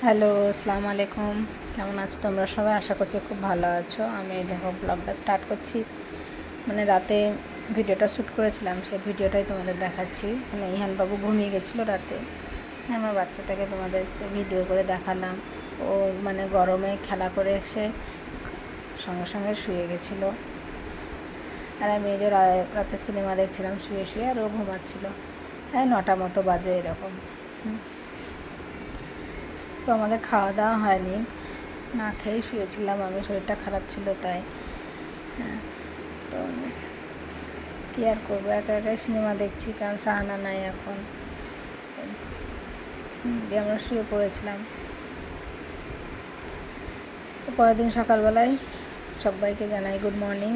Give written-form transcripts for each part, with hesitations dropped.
Hello, আসসালামু আলাইকুম। কেমন আছো তোমরা সবাই? আশা করছি খুব ভালো আছো। আমি এই দেখো ব্লগটা স্টার্ট করছি। মানে রাতে ভিডিওটা শ্যুট করেছিলাম, সেই ভিডিওটাই তোমাদের দেখাচ্ছি। মানে ইহানবাবু ঘুমিয়ে গেছিলো রাতে। আমার বাচ্চাটাকে তোমাদের ভিডিও করে দেখালাম। ও মানে গরমে খেলা করে এসে সঙ্গে সঙ্গে শুয়ে গেছিলো। আর আমি এই যে রাতে সিনেমা দেখছিলাম শুয়ে শুয়ে, আর ও ঘুমাচ্ছিলো। হ্যাঁ, 9টা মতো বাজে এরকম। তো আমাদের খাওয়া দাওয়া হয়নি, না খেয়েই শুয়েছিলাম। আমি শরীরটা খারাপ ছিল তাই। হ্যাঁ, তো কী আর করবো, একা একাই সিনেমা দেখছি, কারণ সাহানা নাই এখন। দিয়ে আমরা শুয়ে পড়েছিলাম। তো পরের দিন সকালবেলায় সবাইকে জানাই গুড মর্নিং।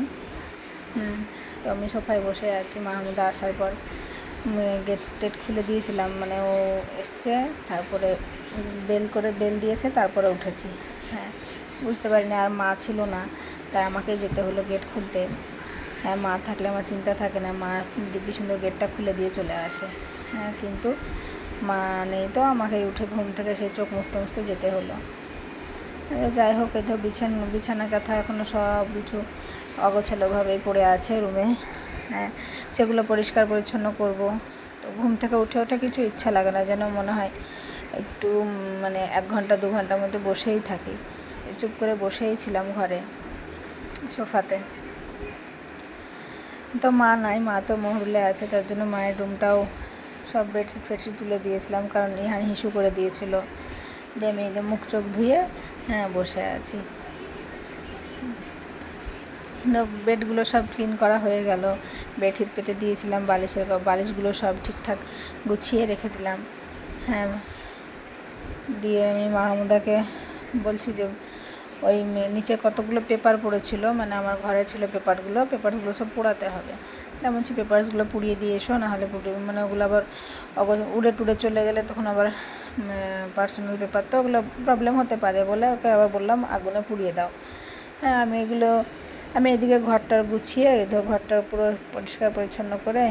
তো আমি সোফায় বসে আছি। মাহমুদা আসার পর গেট টেট খুলে দিয়েছিলাম, মানে ও এসছে, তারপরে বেল দিয়েছে, তারপরে উঠেছি। হ্যাঁ, বুঝতে পারিনি আর মা ছিল না, তাই আমাকেই যেতে হলো গেট খুলতে। হ্যাঁ, মা থাকলে আমার চিন্তা থাকে না, মা দিব্যি সুন্দর গেটটা খুলে দিয়ে চলে আসে। হ্যাঁ, কিন্তু মা নেই, তো আমাকে উঠে ঘুম থেকে সেই চোখ মুছতে মুছতে যেতে হলো। যাই হোক, এই তো বিছানা কাঁথা এখনও সব কিছু অগোছালোভাবেই পড়ে আছে রুমে। হ্যাঁ, সেগুলো পরিষ্কার পরিচ্ছন্ন করব। তো ঘুম থেকে উঠে কিছু ইচ্ছা লাগে না, যেন মনে হয় একটু মানে 1 ঘন্টা 2 ঘন্টার মধ্যে বসেই থাকি। চুপ করে বসেই ছিলাম ঘরে সোফাতে। তো মা নাই, মা তো মহলে আছে, তার জন্য মায়ের রুমটাও সব বেডশিট ফেডশিট তুলে দিয়েছিলাম, কারণ ইহান হিসু করে দিয়েছিল। দিয়ে আমি মুখ চোখ ধুয়ে বসে আছি। বেডগুলো সব ক্লিন করা হয়ে গেল। বেডশিট পেতে দিয়েছিলাম, বালিশগুলো সব ঠিকঠাক গুছিয়ে রেখে দিলাম। হ্যাঁ, দিয়ে আমি মাহমুদাকে বলছি যে ওই নিচে কতগুলো পেপার পড়েছিল, মানে আমার ঘরে ছিল পেপারসগুলো সব পোড়াতে হবে। তা বলছি পেপারসগুলো পুড়িয়ে দিয়ে এসো, নাহলে মানে ওগুলো আবার উড়ে টুড়ে চলে গেলে তখন আবার পার্সোনাল পেপার, তো ওগুলো প্রবলেম হতে পারে বলে ওকে আবার বললাম আগুনে পুড়িয়ে দাও। হ্যাঁ, আমি এদিকে ঘরটা গুছিয়ে ঘরটা পুরো পরিষ্কার পরিচ্ছন্ন করে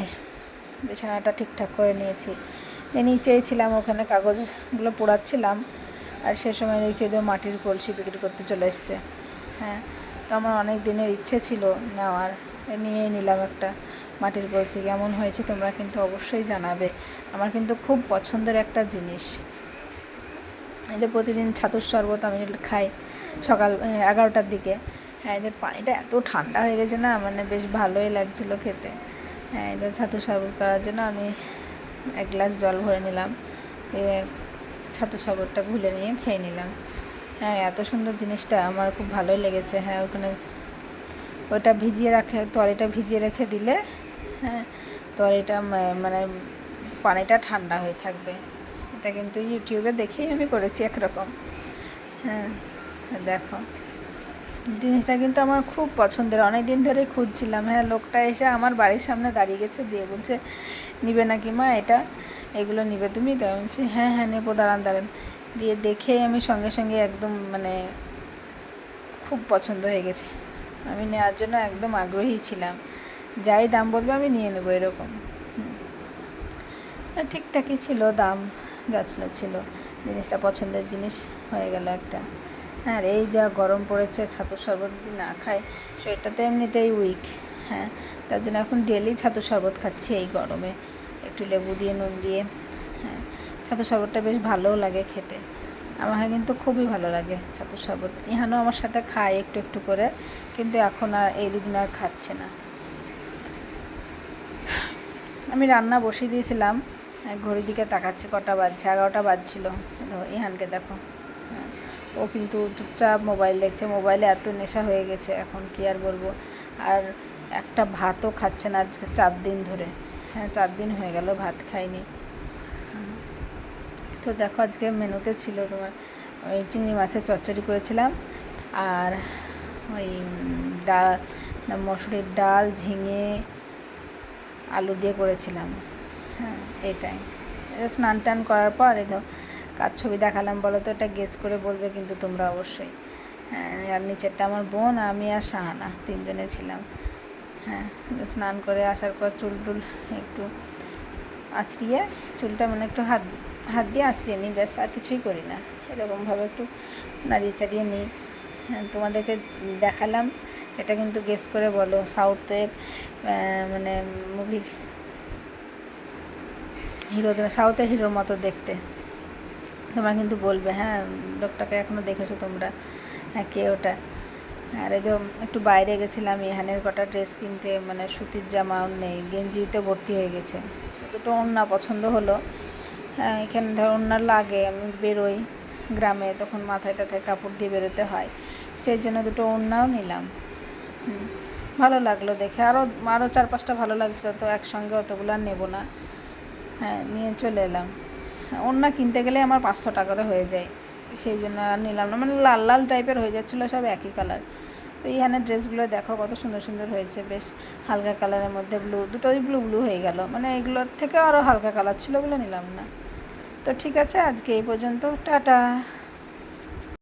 বিছানাটা ঠিকঠাক করে নিয়েছি। নিচেই ছিলাম, ওখানে কাগজগুলো পোড়াচ্ছিলাম, আর সে সময় দেখছি মাটির কলসি বিক্রি করতে চলে এসছে। হ্যাঁ, তো আমার অনেক দিনের ইচ্ছে ছিল নেওয়ার, নিয়েই নিলাম একটা মাটির কলসি। কেমন হয়েছে তোমরা কিন্তু অবশ্যই জানাবে। আমার কিন্তু খুব পছন্দের একটা জিনিস। এই যে প্রতিদিন ছাতুর শরবত আমি খাই সকাল 11টার দিকে। হ্যাঁ, এদের পানিটা এত ঠান্ডা হয়ে গেছে না, মানে বেশ ভালোই লাগছিলো খেতে। হ্যাঁ, এদের ছাতুর শরবত করার জন্য আমি 1 গ্লাস জল ভরে নিলাম, ছাতুর শরবতটা ঘুলে নিয়ে খেয়ে নিলাম। হ্যাঁ, এত সুন্দর জিনিসটা আমার খুব ভালোই লেগেছে। হ্যাঁ, ওখানে ওটা তরিটা ভিজিয়ে রেখে দিলে, হ্যাঁ, তরিটা মানে পানিটা ঠান্ডা হয়ে থাকবে। এটা কিন্তু ইউটিউবে দেখেই আমি করেছি একরকম। হ্যাঁ, দেখো জিনিসটা কিন্তু আমার খুব পছন্দের, অনেক দিন ধরেই খুঁজছিলাম। হ্যাঁ, লোকটা এসে আমার বাড়ির সামনে দাঁড়িয়ে গেছে, দিয়ে বলছে নিবে নাকি মা এগুলো নিবে তুমি? তাই বলছি হ্যাঁ হ্যাঁ নেবো, দাঁড়ান। দিয়ে দেখেই আমি সঙ্গে সঙ্গে একদম মানে খুব পছন্দ হয়ে গেছে। আমি নেওয়ার জন্য একদম আগ্রহী ছিলাম, যাই দাম বলবে আমি নিয়ে নেবো এরকম। ঠিকঠাকই ছিল দাম, যাচ্ছিলো ছিল। জিনিসটা পছন্দের জিনিস হয়ে গেল একটা। হ্যাঁ, এই যা গরম পড়েছে, ছাতুর শরবত যদি না খাই শরীরটা তো এমনিতেই উইক। হ্যাঁ, তার জন্য এখন ডেলি ছাতুর শরবত খাচ্ছি এই গরমে, একটু লেবু দিয়ে নুন দিয়ে। হ্যাঁ, ছাতুর শরবতটা বেশ ভালোও লাগে খেতে, আমার কিন্তু খুবই ভালো লাগে ছাতুর শরবত। ইহানও আমার সাথে খায় একটু একটু করে, কিন্তু এখন আর এই দুদিন আর খাচ্ছে না। আমি রান্না বসিয়ে দিয়েছিলাম, ঘড়ির দিকে তাকাচ্ছি কটা বাজছে, 11টা বাজছিল। ইহানকে দেখো, হ্যাঁ, ও কিন্তু চুপচাপ মোবাইল দেখছে। মোবাইলে এত নেশা হয়ে গেছে এখন, কি আর বলবো। আর একটা ভাতও খাচ্ছে না আজকে 4 দিন ধরে। হ্যাঁ, 4 দিন হয়ে গেল ভাত খাইনি। তো দেখো আজকে মেনুতে ছিল তোমার ওই চিংড়ি মাছের চচ্চড়ি করেছিলাম, আর ওই ডাল, মসুরির ডাল, ঝিঙে আলু দিয়ে করেছিলাম। হ্যাঁ, এটাই। স্নান টান করার পর কার ছবি দেখালাম বলো তো? এটা গেস করে বলবে কিন্তু তোমরা অবশ্যই। হ্যাঁ, আর নিচেরটা আমার বোন, আমি আর শাহানা 3 জনে ছিলাম। হ্যাঁ, স্নান করে আসার পর চুল টুল একটু আঁচড়িয়ে, চুলটা মানে একটু হাত হাত দিয়ে আঁচড়িয়ে নিই, ব্যাস, আর কিছুই করি না। এরকমভাবে একটু নাড়িয়ে চাড়িয়ে নিই। তোমাদেরকে দেখালাম। এটা কিন্তু গেস করে বলো সাউথের মানে মুভির হিরোদের, সাউথের হিরোর মতো দেখতে। তোমরা কিন্তু বলবে, হ্যাঁ লোকটাকে এখনও দেখেছো তোমরা, হ্যাঁ কে ওটা। আর এই যে একটু বাইরে গেছিলাম ইহানের কটা ড্রেস কিনতে, মানে সুতির জামাও নেই, গেঞ্জিতে ভর্তি হয়ে গেছে। দুটো ওড়না পছন্দ হলো। হ্যাঁ, এখানে ধর ওড়না লাগে, আমি বেরোই গ্রামে, তখন মাথায় টাথায় কাপড় দিয়ে বেরোতে হয়, সেই জন্য দুটো ওড়নাও নিলাম। ভালো লাগলো দেখে, আরও 4-5টা ভালো লাগছিলো, তো একসঙ্গে অতগুলো আর নেবো না। হ্যাঁ, নিয়ে চলে এলাম। ওড়না কিনতে গেলে আমার 500 টাকা করে হয়ে যায়, সেই জন্য আর নিলাম না, মানে লাল লাল টাইপের হয়ে যাচ্ছিলো সব একই কালার। তো এইখানে ড্রেসগুলো দেখো কত সুন্দর সুন্দর হয়েছে, বেশ হালকা কালারের মধ্যে ব্লু, দুটোই ব্লু ব্লু হয়ে গেল, মানে এগুলোর থেকে আরও হালকা কালার ছিল বলে নিলাম না। তো ঠিক আছে, আজকে এই পর্যন্ত, টাটা।